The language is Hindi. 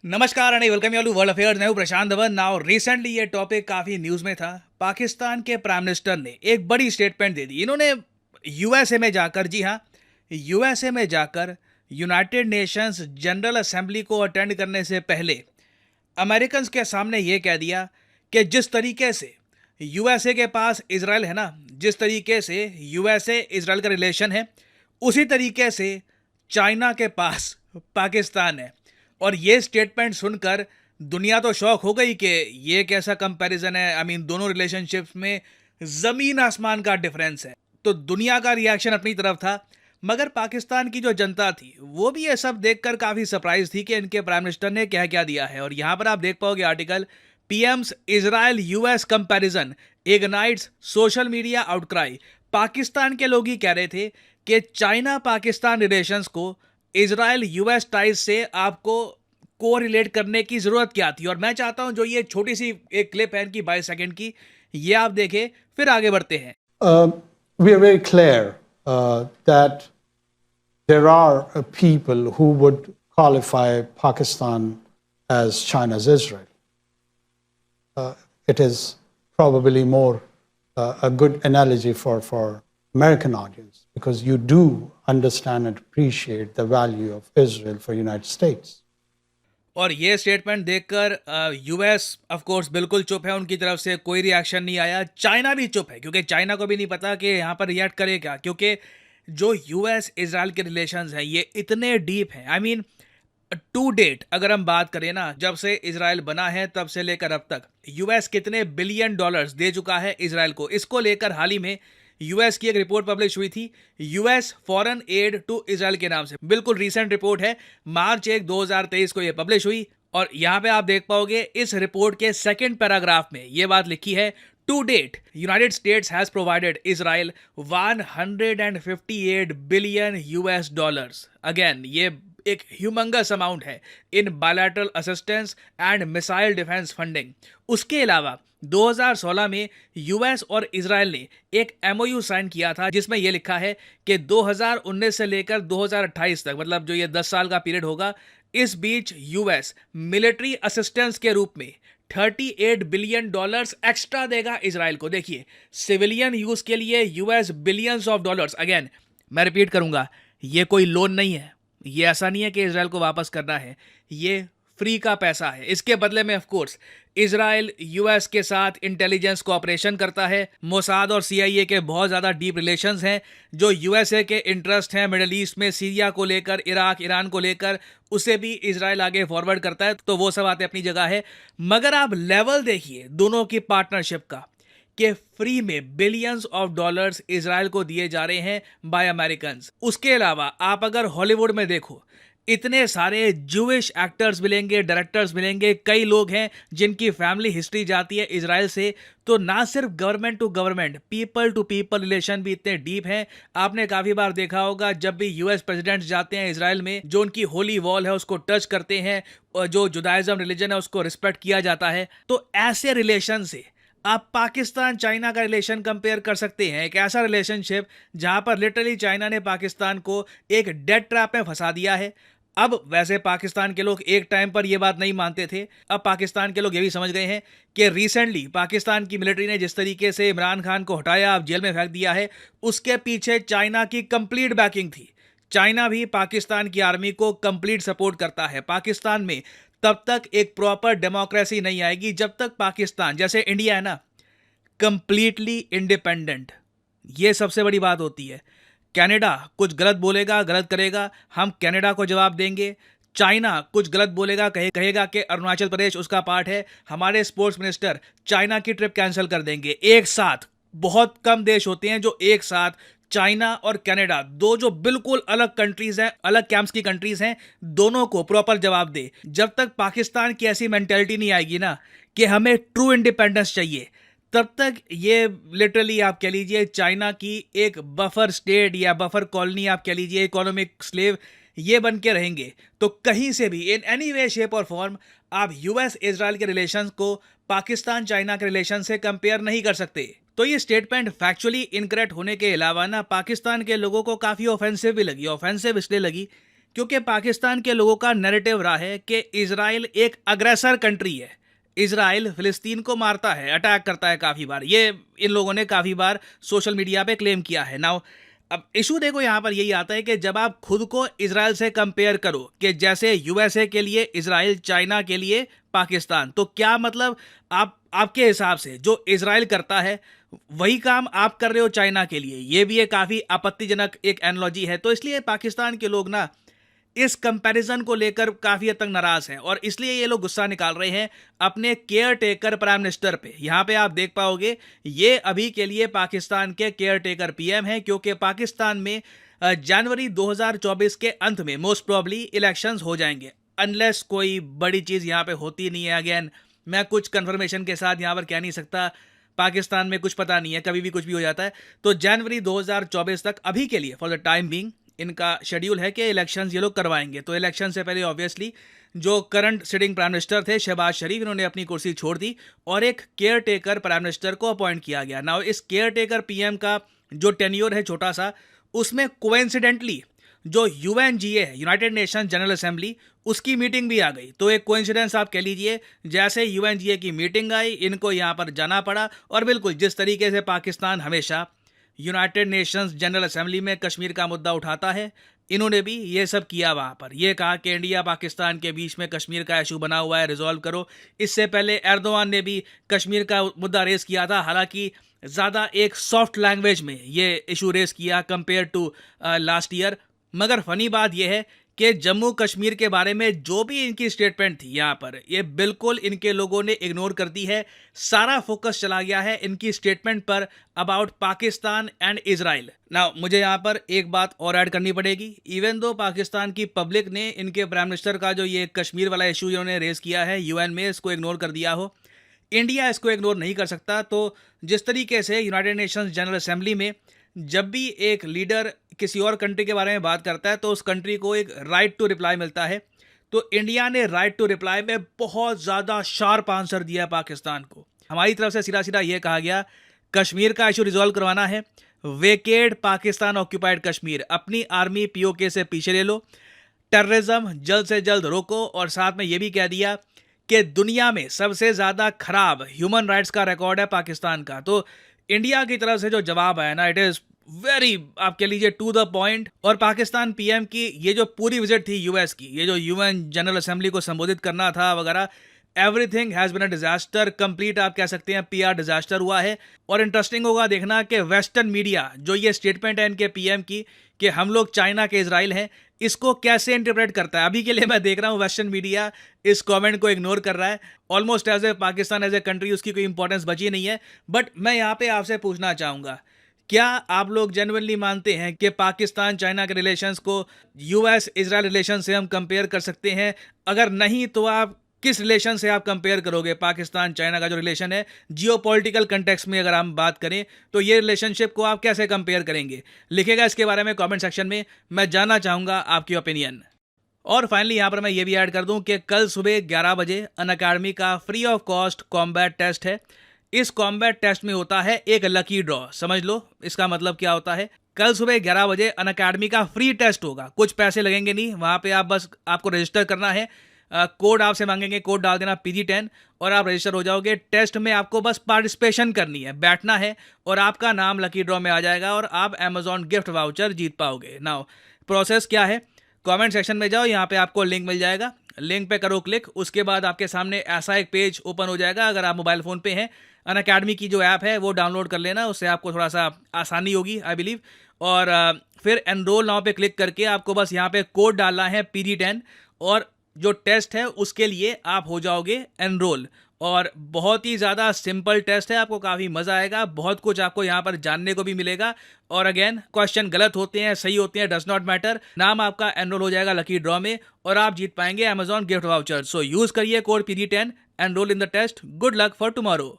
नमस्कार and welcome you to world affairs. मैं हूं प्रशांत धवन। नाउ रिसेंटली ये टॉपिक काफी न्यूज में था। पाकिस्तान के प्राइम मिनिस्टर ने एक बड़ी स्टेटमेंट दे दी। इन्होंने यूएसए में जाकर, जी हाँ, यूएसए में जाकर यूनाइटेड नेशंस जनरल असेंबली को अटेंड करने से पहले अमेरिकन्स के सामने ये कह दिया कि जिस तरीके से यूएसए के पास इजराइल है ना, जिस तरीके से यूएसए इजराइल का रिलेशन है, उसी तरीके से चाइना के पास पाकिस्तान है। और ये स्टेटमेंट सुनकर दुनिया तो शॉक हो गई कि ये कैसा कंपैरिजन है। आई मीन, दोनों रिलेशनशिप्स में ज़मीन आसमान का डिफरेंस है। तो दुनिया का रिएक्शन अपनी तरफ था, मगर पाकिस्तान की जो जनता थी वो भी ये सब देखकर काफ़ी सरप्राइज थी कि इनके प्राइम मिनिस्टर ने क्या क्या दिया है। और यहाँ पर आप देख पाओगे article, PM's Israel US comparison ignites social media outcry. Pakistan के लोग ही कह रहे थे कि चाइना पाकिस्तान रिलेशंस को इजराइल यूएस टाइज से आपको को रिलेट करने की ज़रूरत क्या थी। और मैं चाहता हूं जो ये छोटी सी एक क्लिप है इनकी 22 सेकंड की, ये आप देखें, फिर आगे बढ़ते हैं। We are very clear that there are people who would qualify Pakistan as China's Israel. It is probably more a good analogy for American audience because you do understand and appreciate the value of Israel for United States. और ये स्टेटमेंट देखकर यूएस ऑफ कोर्स बिल्कुल चुप है, उनकी तरफ से कोई रिएक्शन नहीं आया। चाइना भी चुप है क्योंकि चाइना को भी नहीं पता कि यहाँ पर रिएक्ट करे क्या, क्योंकि जो यूएस इजराइल के रिलेशंस हैं ये इतने डीप हैं। आई मीन, टू डेट अगर हम बात करें ना, जब से इजराइल बना है तब से लेकर अब तक यूएस कितने बिलियन डॉलर्स दे चुका है इजराइल को। इसको लेकर हाल ही में यूएस की एक रिपोर्ट पब्लिश हुई थी, US foreign aid to Israel के नाम से। बिल्कुल रीसेंट रिपोर्ट है, मार्च 1 2023 को ये पब्लिश हुई। और यहाँ पे आप देख पाओगे इस रिपोर्ट के सेकंड पैराग्राफ में ये बात लिखी है, to date United States has provided Israel 158 billion US dollars. Again ये एक ह्यूमंगस अमाउंट है in bilateral assistance and missile defence funding. उसके अलावा 2016 में यूएस और इजराइल ने एक एमओयू साइन किया था जिसमें यह लिखा है कि 2019 से लेकर 2028 तक, मतलब जो ये 10 साल का पीरियड होगा, इस बीच यूएस मिलिट्री असिस्टेंस के रूप में 38 बिलियन डॉलर्स एक्स्ट्रा देगा इजराइल को। देखिए, सिविलियन यूज के लिए US billions of dollars. Again मैं रिपीट करूंगा, ये कोई लोन नहीं है, ये ऐसा नहीं है कि इजराइल को वापस करना है, ये फ्री का पैसा है। इसके बदले में ऑफ कोर्स इजराइल यूएस के साथ इंटेलिजेंस कोऑपरेशन करता है। मोसाद और सीआईए के बहुत ज़्यादा डीप रिलेशंस हैं। जो यूएसए के इंटरेस्ट हैं मिडल ईस्ट में, सीरिया को लेकर, इराक ईरान को लेकर, उसे भी इजराइल आगे फॉरवर्ड करता है। तो वो सब बातें अपनी जगह है, मगर आप लेवल देखिए दोनों की पार्टनरशिप का, कि फ्री में बिलियंस ऑफ डॉलर्स इजराइल को दिए जा रहे हैं बाय अमेरिकन्स। उसके अलावा आप अगर हॉलीवुड में देखो, इतने सारे जूइश एक्टर्स मिलेंगे, डायरेक्टर्स मिलेंगे, कई लोग हैं जिनकी फैमिली हिस्ट्री जाती है इजराइल से। तो ना सिर्फ government to government, people to people relation भी इतने डीप हैं। आपने काफ़ी बार देखा होगा जब भी यूएस प्रेसिडेंट्स जाते हैं इजराइल में, जो उनकी होली वॉल है उसको टच करते हैं, और जो जुदाइज्म रिलीजन है उसको रिस्पेक्ट किया जाता है। तो ऐसे रिलेशन से आप पाकिस्तान चाइना का रिलेशन कंपेयर कर सकते हैं। एक ऐसा रिलेशनशिप जहां पर लिटरली चाइना ने पाकिस्तान को एक डेड ट्रैप में फंसा दिया है। अब वैसे पाकिस्तान के लोग एक टाइम पर यह बात नहीं मानते थे, अब पाकिस्तान के लोग ये भी समझ गए हैं कि रिसेंटली पाकिस्तान की मिलिट्री ने जिस तरीके से इमरान खान को हटाया, अब जेल में फेंक दिया है, उसके पीछे चाइना की कंप्लीट बैकिंग थी। चाइना भी पाकिस्तान की आर्मी को कंप्लीट सपोर्ट करता है। पाकिस्तान में तब तक एक प्रॉपर डेमोक्रेसी नहीं आएगी जब तक पाकिस्तान, जैसे इंडिया है ना, कंप्लीटली इंडिपेंडेंट। ये सबसे बड़ी बात होती है। कनाडा कुछ गलत बोलेगा, गलत करेगा, हम कनाडा को जवाब देंगे। चाइना कुछ गलत बोलेगा, कहेगा कि अरुणाचल प्रदेश उसका पार्ट है, हमारे स्पोर्ट्स मिनिस्टर चाइना की ट्रिप कैंसिल कर देंगे। एक साथ बहुत कम देश होते हैं जो एक साथ, चाइना और कनाडा, दो जो बिल्कुल अलग कंट्रीज हैं, अलग कैंप्स की कंट्रीज हैं, दोनों को प्रॉपर जवाब दे। जब तक पाकिस्तान की ऐसी मेंटेलिटी नहीं आएगी ना कि हमें ट्रू इंडिपेंडेंस चाहिए, तब तक ये लिटरली आप कह लीजिए चाइना की एक बफर स्टेट या बफर कॉलोनी, आप कह लीजिए इकोनॉमिक स्लेव, ये बन के रहेंगे। तो कहीं से भी इन एनी वे शेप और फॉर्म आप यूएस इजराइल के रिलेशंस को पाकिस्तान चाइना के रिलेशन से कंपेयर नहीं कर सकते। तो ये स्टेटमेंट फैक्चुअली इनकरेक्ट होने के अलावा ना पाकिस्तान के लोगों को काफ़ी ऑफेंसिव भी लगी। ऑफेंसिव इसलिए लगी क्योंकि पाकिस्तान के लोगों का नैरेटिव रहा है कि इजराइल एक अग्रेसर कंट्री है, इजराइल फिलिस्तीन को मारता है, अटैक करता है काफ़ी बार। ये इन लोगों ने काफ़ी बार सोशल मीडिया पे क्लेम किया है। नाउ अब इशू देखो यहाँ पर यही आता है कि जब आप खुद को इजराइल से कंपेयर करो कि जैसे यूएसए के लिए इजराइल, चाइना के लिए पाकिस्तान, तो क्या मतलब आपके हिसाब से जो इजराइल करता है वही काम आप कर रहे हो चाइना के लिए? ये भी एक काफ़ी आपत्तिजनक एक एनालॉजी है। तो इसलिए पाकिस्तान के लोग ना इस कंपैरिजन को लेकर काफ़ी हद तक नाराज हैं और इसलिए ये लोग गुस्सा निकाल रहे हैं अपने केयर टेकर प्राइम मिनिस्टर पे। यहाँ पे आप देख पाओगे ये अभी के लिए पाकिस्तान के केयर टेकर पीएम हैं, क्योंकि पाकिस्तान में जनवरी 2024 के अंत में मोस्ट प्रॉब्ली इलेक्शंस हो जाएंगे, अनलेस कोई बड़ी चीज़ यहाँ पे होती नहीं है। अगेन मैं कुछ कंफर्मेशन के साथ यहाँ पर कह नहीं सकता, पाकिस्तान में कुछ पता नहीं है, कभी भी कुछ भी हो जाता है। तो जनवरी 2024 तक अभी के लिए फॉर द टाइम बीइंग इनका शेड्यूल है कि इलेक्शंस ये लोग करवाएंगे। तो इलेक्शन से पहले ऑब्वियसली जो करंट सिटिंग प्राइम मिनिस्टर थे शहबाज शरीफ, इन्होंने अपनी कुर्सी छोड़ दी और एक केयर टेकर प्राइम मिनिस्टर को अपॉइंट किया गया। नाउ इस केयर टेकर पीएम का जो टेन्योर है छोटा सा, उसमें कोइंसिडेंटली जो यूएनजीए है, यूनाइटेड नेशन जनरल असेंबली, उसकी मीटिंग भी आ गई। तो एक कोइंसिडेंस आप कह लीजिए, जैसे यूएनजीए की मीटिंग आई इनको यहाँ पर जाना पड़ा। और बिल्कुल जिस तरीके से पाकिस्तान हमेशा यूनाइटेड नेशंस जनरल असेंबली में कश्मीर का मुद्दा उठाता है, इन्होंने भी ये सब किया वहाँ पर। ये कहा कि इंडिया पाकिस्तान के बीच में कश्मीर का इशू बना हुआ है, रिजॉल्व करो। इससे पहले एर्दोआन ने भी कश्मीर का मुद्दा रेस किया था, हालांकि ज़्यादा एक सॉफ्ट लैंग्वेज में ये इशू रेस किया कंपेयर टू लास्ट ईयर। मगर फनी बात यह है कि जम्मू कश्मीर के बारे में जो भी इनकी स्टेटमेंट थी यहाँ पर, ये बिल्कुल इनके लोगों ने इग्नोर कर दी है। सारा फोकस चला गया है इनकी स्टेटमेंट पर about Pakistan and Israel. Now मुझे यहाँ पर एक बात और ऐड करनी पड़ेगी। इवन दो पाकिस्तान की पब्लिक ने इनके प्राइम मिनिस्टर का जो ये कश्मीर वाला इशू इन्होंने रेस किया है यूएन में, इसको इग्नोर कर दिया हो, इंडिया इसको इग्नोर नहीं कर सकता। तो जिस तरीके से यूनाइटेड नेशंस जनरल असेंबली में जब भी एक लीडर किसी और कंट्री के बारे में बात करता है तो उस कंट्री को एक राइट टू रिप्लाई मिलता है, तो इंडिया ने राइट टू रिप्लाई में बहुत ज़्यादा शार्प आंसर दिया पाकिस्तान को। हमारी तरफ से सीधा सीधा ये कहा गया, कश्मीर का इशू रिजॉल्व करवाना है, वेकेट पाकिस्तान ऑक्यूपाइड कश्मीर, अपनी आर्मी पीओके से पीछे ले लो, टेररिज्म जल्द से जल्द रोको। और साथ में ये भी कह दिया कि दुनिया में सबसे ज़्यादा खराब ह्यूमन राइट्स का रिकॉर्ड है पाकिस्तान का। तो इंडिया की तरफ से जो जवाब आया ना, इट इज़ वेरी, आप कह लीजिए, टू द पॉइंट। और पाकिस्तान पीएम की ये जो पूरी विजिट थी यूएस की, ये जो यूएन जनरल असेंबली को संबोधित करना था वगैरह, everything has been a disaster, complete आप कह सकते हैं पीआर डिजास्टर हुआ है। और इंटरेस्टिंग होगा देखना कि वेस्टर्न मीडिया जो ये स्टेटमेंट है इनके पीएम की कि हम लोग चाइना के इजराइल हैं, इसको कैसे इंटरप्रेट करता है। अभी के लिए मैं देख रहा हूँ वेस्टर्न मीडिया इस कमेंट को इग्नोर कर रहा है, almost as a Pakistan as a country उसकी कोई इंपॉर्टेंस बची नहीं है। बट मैं यहाँ पे आपसे पूछना चाहूँगा, क्या आप लोग जेन्युइनली मानते हैं कि पाकिस्तान चाइना के रिलेशंस को यूएस इजराइल रिलेशन से हम कंपेयर कर सकते हैं? अगर नहीं तो आप किस रिलेशन से आप कंपेयर करोगे पाकिस्तान चाइना का जो रिलेशन है जियोपॉलिटिकल कंटेक्स्ट में? अगर हम बात करें तो ये रिलेशनशिप को आप कैसे कंपेयर करेंगे? लिखेगा इसके बारे में कमेंट सेक्शन में, मैं जानना चाहूँगा आपकी ओपिनियन। और फाइनली यहाँ पर मैं ये भी ऐड कर दूं कि कल सुबह 11 बजे अनअकैडमी का free of cost combat test है। इस कॉम्बैट टेस्ट में होता है एक लकी ड्रॉ, समझ लो इसका मतलब क्या होता है। कल सुबह 11 बजे अनअकैडमी का फ्री टेस्ट होगा, कुछ पैसे लगेंगे नहीं, वहाँ पे आप बस आपको रजिस्टर करना है, कोड आपसे मांगेंगे, कोड डाल देना PG10 और आप रजिस्टर हो जाओगे। टेस्ट में आपको बस पार्टिसिपेशन करनी है, बैठना है और आपका नाम लकी ड्रॉ में आ जाएगा और आप अमेजॉन गिफ्ट वाउचर जीत पाओगे। नाउ प्रोसेस क्या है, कमेंट सेक्शन में जाओ, यहाँ पे आपको लिंक मिल जाएगा, लिंक पे करो क्लिक, उसके बाद आपके सामने ऐसा एक पेज ओपन हो जाएगा। अगर आप मोबाइल फ़ोन पे हैं, अनअकैडमी की जो ऐप है वो डाउनलोड कर लेना, उससे आपको थोड़ा सा आसानी होगी आई बिलीव। और फिर एनरोल नाउ पे क्लिक करके आपको बस यहाँ पे कोड डालना है PG10 और जो टेस्ट है उसके लिए आप हो जाओगे एनरोल। और बहुत ही ज़्यादा सिंपल टेस्ट है, आपको काफ़ी मज़ा आएगा, बहुत कुछ आपको यहाँ पर जानने को भी मिलेगा। और अगेन क्वेश्चन गलत होते हैं सही होते हैं डज नॉट मैटर, नाम आपका एनरोल हो जाएगा लकी ड्रॉ में और आप जीत पाएंगे Amazon gift voucher. So use करिए code PG10, enrol in the test, good luck for tomorrow.